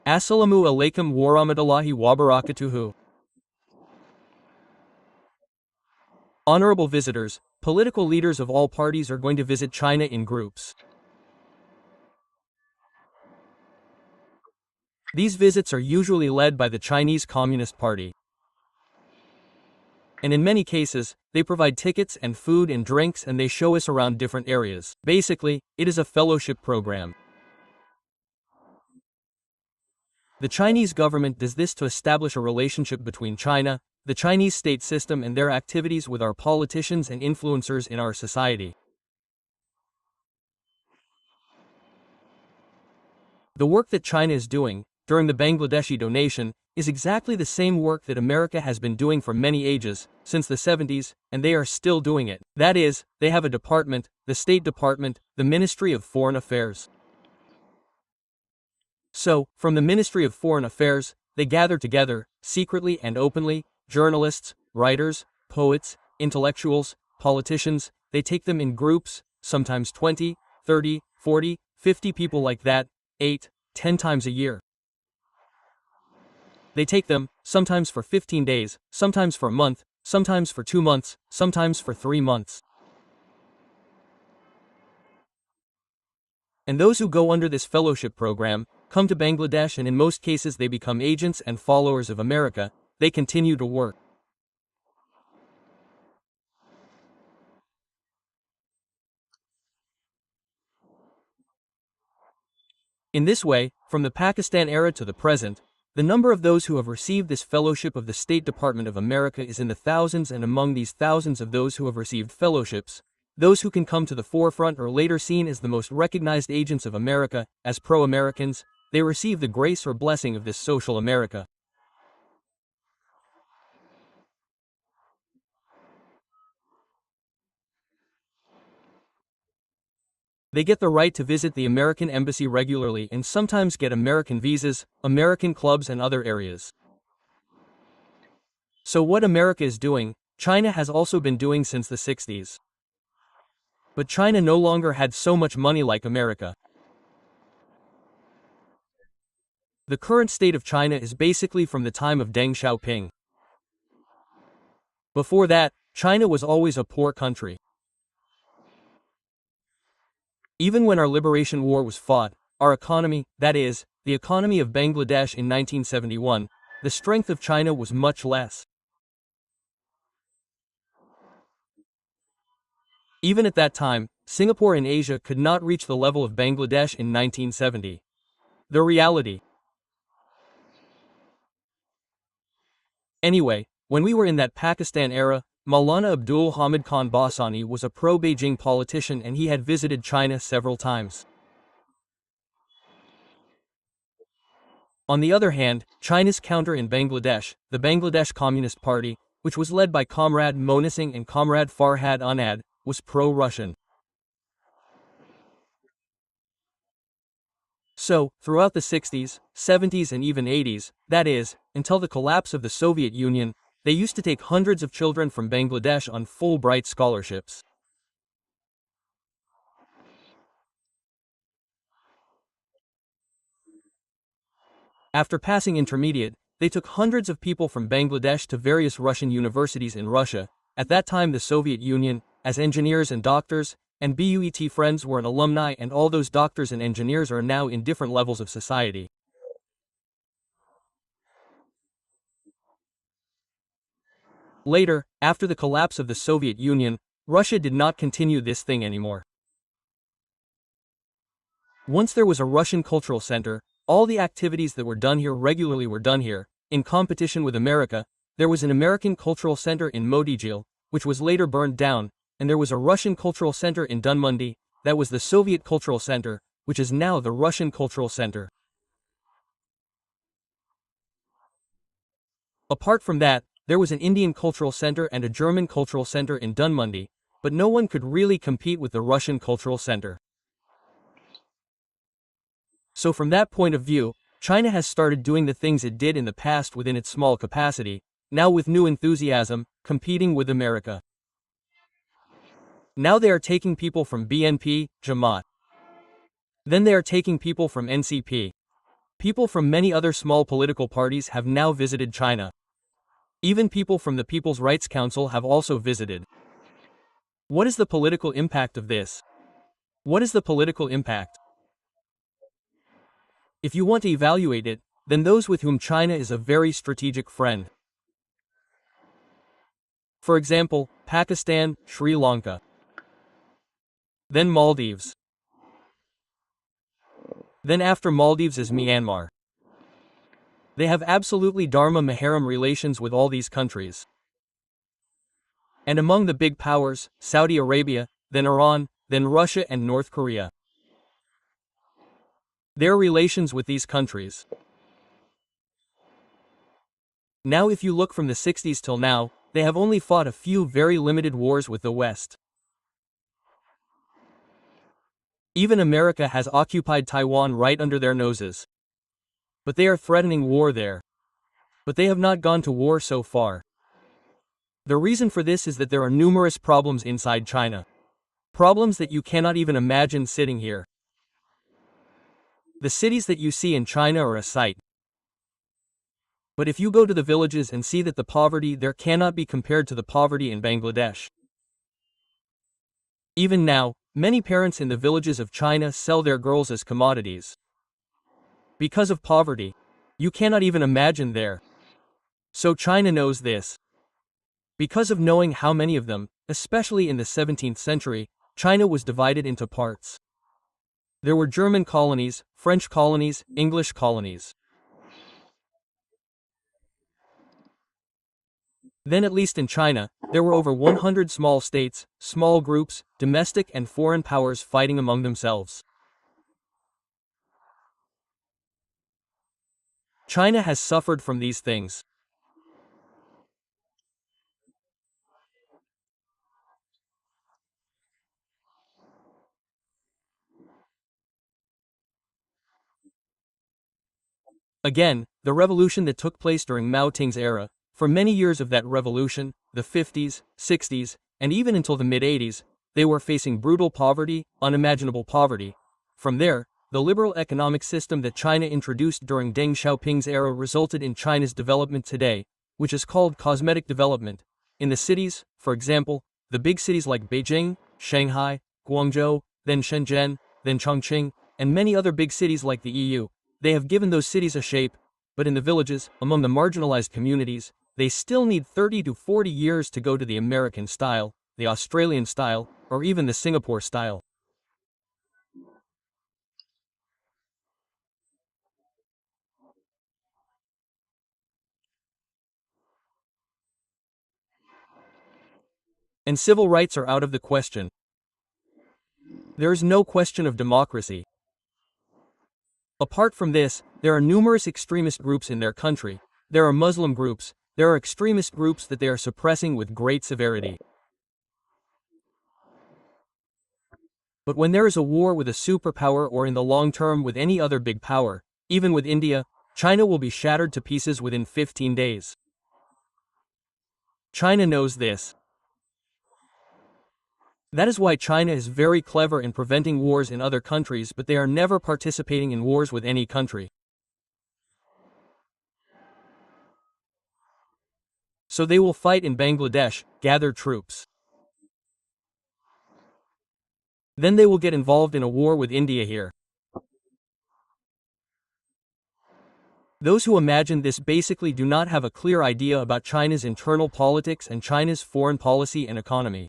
Assalamu alaikum warahmatullahi wabarakatuhu. Honorable visitors, political leaders of all parties are going to visit China in groups. These visits are usually led by the Chinese Communist Party. And in many cases, they provide tickets and food and drinks, and they show us around different areas. Basically, it is a fellowship program. The Chinese government does this to establish a relationship between China, the Chinese state system, and their activities with our politicians and influencers in our society. The work that China is doing, during the Bangladeshi donation, is exactly the same work that America has been doing for many ages, since the 70s, and they are still doing it. That is, they have a department, the State Department, the Ministry of Foreign Affairs. So, from the Ministry of Foreign Affairs, they gather together, secretly and openly, journalists, writers, poets, intellectuals, politicians. They take them in groups, sometimes 20, 30, 40, 50 people like that, 8, 10 times a year. They take them, sometimes for 15 days, sometimes for a month, sometimes for 2 months, sometimes for 3 months. And those who go under this fellowship program come to Bangladesh, and in most cases they become agents and followers of America. They continue to work. In this way, from the Pakistan era to the present, the number of those who have received this fellowship of the State Department of America is in the thousands, and among these thousands of those who have received fellowships, those who can come to the forefront are later seen as the most recognized agents of America, as pro-Americans. They receive the grace or blessing of this social America. They get the right to visit the American embassy regularly and sometimes get American visas, American clubs, and other areas. So what America is doing, China has also been doing since the 60s. But China no longer had so much money like America. The current state of China is basically from the time of Deng Xiaoping. Before that, China was always a poor country. Even when our liberation war was fought, our economy, that is, the economy of Bangladesh in 1971, the strength of China was much less. Even at that time, Singapore in Asia could not reach the level of Bangladesh in 1970. The reality. Anyway, when we were in that Pakistan era, Maulana Abdul Hamid Khan Basani was a pro-Beijing politician, and he had visited China several times. On the other hand, China's counter in Bangladesh, the Bangladesh Communist Party, which was led by Comrade Mona Singh and Comrade Farhad Anand, was pro-Russian. So, throughout the 60s, 70s, and even 80s, that is, until the collapse of the Soviet Union, they used to take hundreds of children from Bangladesh on Fulbright scholarships. After passing intermediate, they took hundreds of people from Bangladesh to various Russian universities in Russia, at that time the Soviet Union, as engineers and doctors, and BUET friends were an alumni, and all those doctors and engineers are now in different levels of society. Later, after the collapse of the Soviet Union, Russia did not continue this thing anymore. Once there was a Russian cultural center, all the activities that were done here regularly were done here, in competition with America. There was an American cultural center in Motijil, which was later burned down, and there was a Russian cultural center in Dunmundi, that was the Soviet cultural center, which is now the Russian cultural center. Apart from that, there was an Indian cultural center and a German cultural center in Dunmundi, but no one could really compete with the Russian cultural center. So from that point of view, China has started doing the things it did in the past within its small capacity, now with new enthusiasm, competing with America. Now they are taking people from BNP, Jamaat. Then they are taking people from NCP. People from many other small political parties have now visited China. Even people from the People's Rights Council have also visited. What is the political impact of this? What is the political impact? If you want to evaluate it, then those with whom China is a very strategic friend. For example, Pakistan, Sri Lanka. Then Maldives. Then after Maldives is Myanmar. They have absolutely Dharma Maharam relations with all these countries. And among the big powers, Saudi Arabia, then Iran, then Russia and North Korea. Their relations with these countries. Now if you look from the 60s till now, they have only fought a few very limited wars with the West. Even America has occupied Taiwan right under their noses. But they are threatening war there. But they have not gone to war so far. The reason for this is that there are numerous problems inside China. Problems that you cannot even imagine sitting here. The cities that you see in China are a sight. But if you go to the villages and see that the poverty there cannot be compared to the poverty in Bangladesh. Even now, many parents in the villages of China sell their girls as commodities. Because of poverty. You cannot even imagine there. So China knows this. Because of knowing how many of them, especially in the 17th century, China was divided into parts. There were German colonies, French colonies, English colonies. Then at least in China, there were over 100 small states, small groups, domestic and foreign powers fighting among themselves. China has suffered from these things. Again, the revolution that took place during Mao Zedong's era, for many years of that revolution, the 50s, 60s, and even until the mid-80s, they were facing brutal poverty, unimaginable poverty. From there, the liberal economic system that China introduced during Deng Xiaoping's era resulted in China's development today, which is called cosmetic development. In the cities, for example, the big cities like Beijing, Shanghai, Guangzhou, then Shenzhen, then Chongqing, and many other big cities like the EU, they have given those cities a shape, but in the villages, among the marginalized communities, they still need 30 to 40 years to go to the American style, the Australian style, or even the Singapore style. And civil rights are out of the question. There is no question of democracy. Apart from this, there are numerous extremist groups in their country. There are Muslim groups, there are extremist groups that they are suppressing with great severity. But when there is a war with a superpower or in the long term with any other big power, even with India, China will be shattered to pieces within 15 days. China knows this. That is why China is very clever in preventing wars in other countries, but they are never participating in wars with any country. So they will fight in Bangladesh, gather troops. Then they will get involved in a war with India here. Those who imagine this basically do not have a clear idea about China's internal politics and China's foreign policy and economy.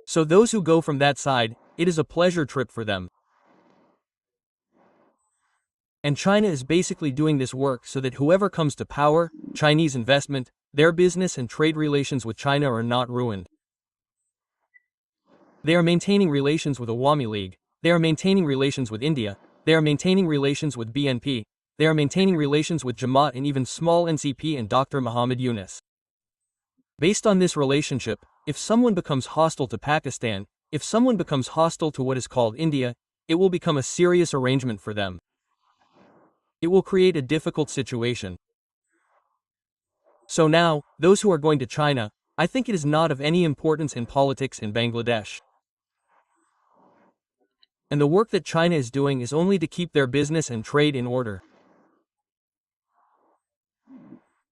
So those who go from that side, it is a pleasure trip for them. And China is basically doing this work so that whoever comes to power, Chinese investment, their business and trade relations with China are not ruined. They are maintaining relations with Awami League, they are maintaining relations with India, they are maintaining relations with BNP, they are maintaining relations with Jamaat and even small NCP and Dr. Muhammad Yunus. Based on this relationship, if someone becomes hostile to Pakistan, if someone becomes hostile to what is called India, it will become a serious arrangement for them. It will create a difficult situation. So now, those who are going to China, I think it is not of any importance in politics in Bangladesh. And the work that China is doing is only to keep their business and trade in order.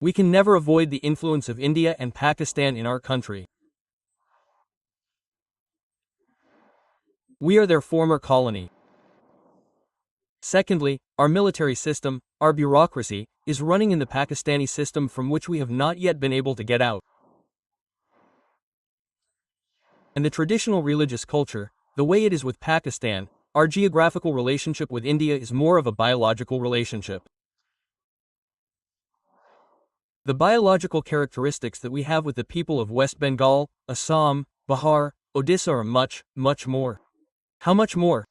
We can never avoid the influence of India and Pakistan in our country. We are their former colony. Secondly, our military system, our bureaucracy, is running in the Pakistani system from which we have not yet been able to get out. And the traditional religious culture, the way it is with Pakistan, our geographical relationship with India is more of a biological relationship. The biological characteristics that we have with the people of West Bengal, Assam, Bihar, Odisha are much, much more. How much more?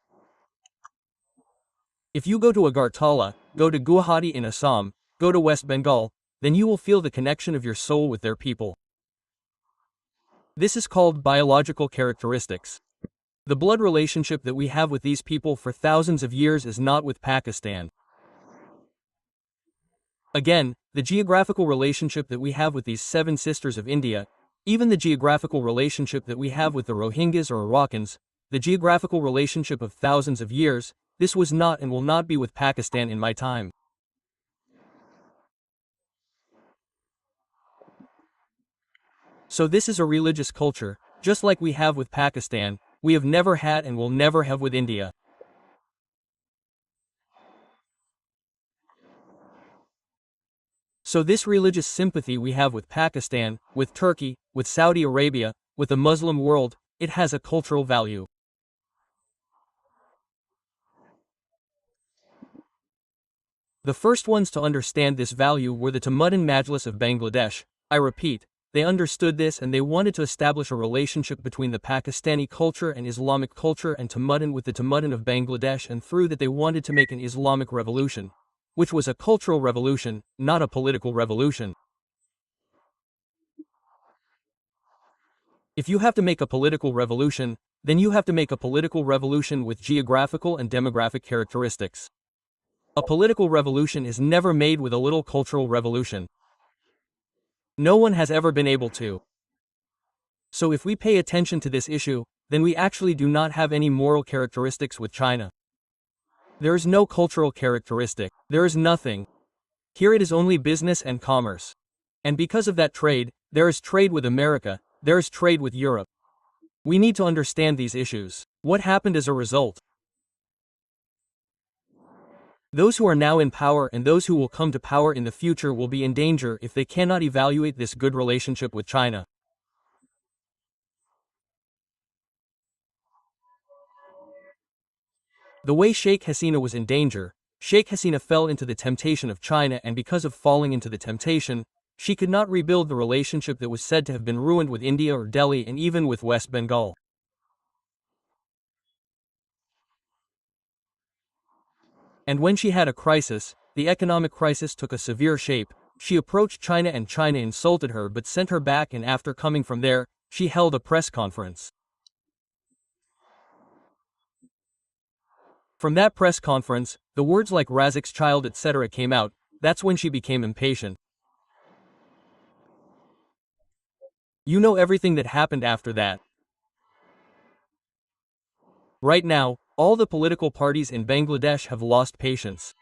If you go to Agartala, go to Guwahati in Assam, go to West Bengal, then you will feel the connection of your soul with their people. This is called biological characteristics. The blood relationship that we have with these people for thousands of years is not with Pakistan. Again, the geographical relationship that we have with these seven sisters of India, even the geographical relationship that we have with the Rohingyas or Arakkans, the geographical relationship of thousands of years, this was not and will not be with Pakistan in my time. So this is a religious culture, just like we have with Pakistan, we have never had and will never have with India. So this religious sympathy we have with Pakistan, with Turkey, with Saudi Arabia, with the Muslim world, it has a cultural value. The first ones to understand this value were the Tamuddin Majlis of Bangladesh. I repeat, they understood this and they wanted to establish a relationship between the Pakistani culture and Islamic culture and Tamuddin with the Tamuddin of Bangladesh, and through that they wanted to make an Islamic revolution, which was a cultural revolution, not a political revolution. If you have to make a political revolution, then you have to make a political revolution with geographical and demographic characteristics. A political revolution is never made with a little cultural revolution. No one has ever been able to. So if we pay attention to this issue, then we actually do not have any moral characteristics with China. There is no cultural characteristic. There is nothing. Here it is only business and commerce. And because of that trade, there is trade with America, there is trade with Europe. We need to understand these issues. What happened as a result? Those who are now in power and those who will come to power in the future will be in danger if they cannot evaluate this good relationship with China. The way Sheikh Hasina was in danger, Sheikh Hasina fell into the temptation of China, and because of falling into the temptation, she could not rebuild the relationship that was said to have been ruined with India or Delhi and even with West Bengal. And when she had a crisis, the economic crisis took a severe shape, she approached China and China insulted her but sent her back, and after coming from there, she held a press conference. From that press conference, the words like Razak's child etc. came out. That's when she became impatient. You know everything that happened after that. Right now, all the political parties in Bangladesh have lost patience.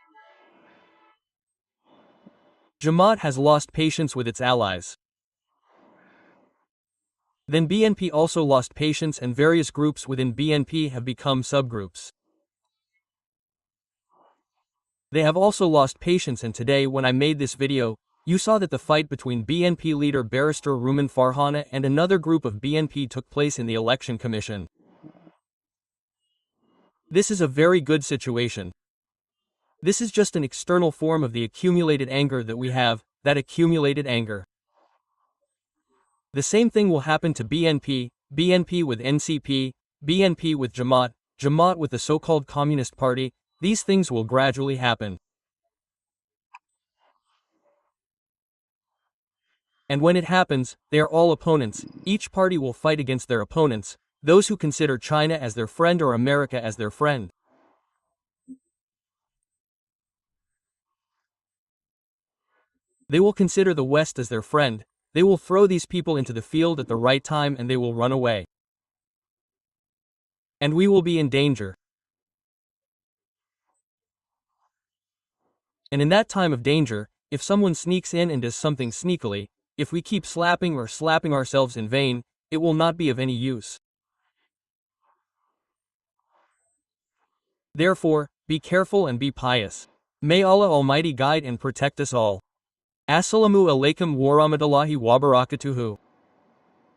Jamaat has lost patience with its allies. Then BNP also lost patience, and various groups within BNP have become subgroups. They have also lost patience, and today when I made this video, you saw that the fight between BNP leader Barrister Ruman Farhana and another group of BNP took place in the election commission. This is a very good situation. This is just an external form of the accumulated anger that we have, that accumulated anger. The same thing will happen to BNP, BNP with NCP, BNP with Jamaat, Jamaat with the so-called Communist Party. These things will gradually happen. And when it happens, they are all opponents. Each party will fight against their opponents, those who consider China as their friend or America as their friend. They will consider the West as their friend. They will throw these people into the field at the right time and they will run away. And we will be in danger. And in that time of danger, if someone sneaks in and does something sneakily, if we keep slapping ourselves in vain, it will not be of any use. Therefore, be careful and be pious. May Allah Almighty guide and protect us all. Assalamu alaikum warahmatullahi wabarakatuhu.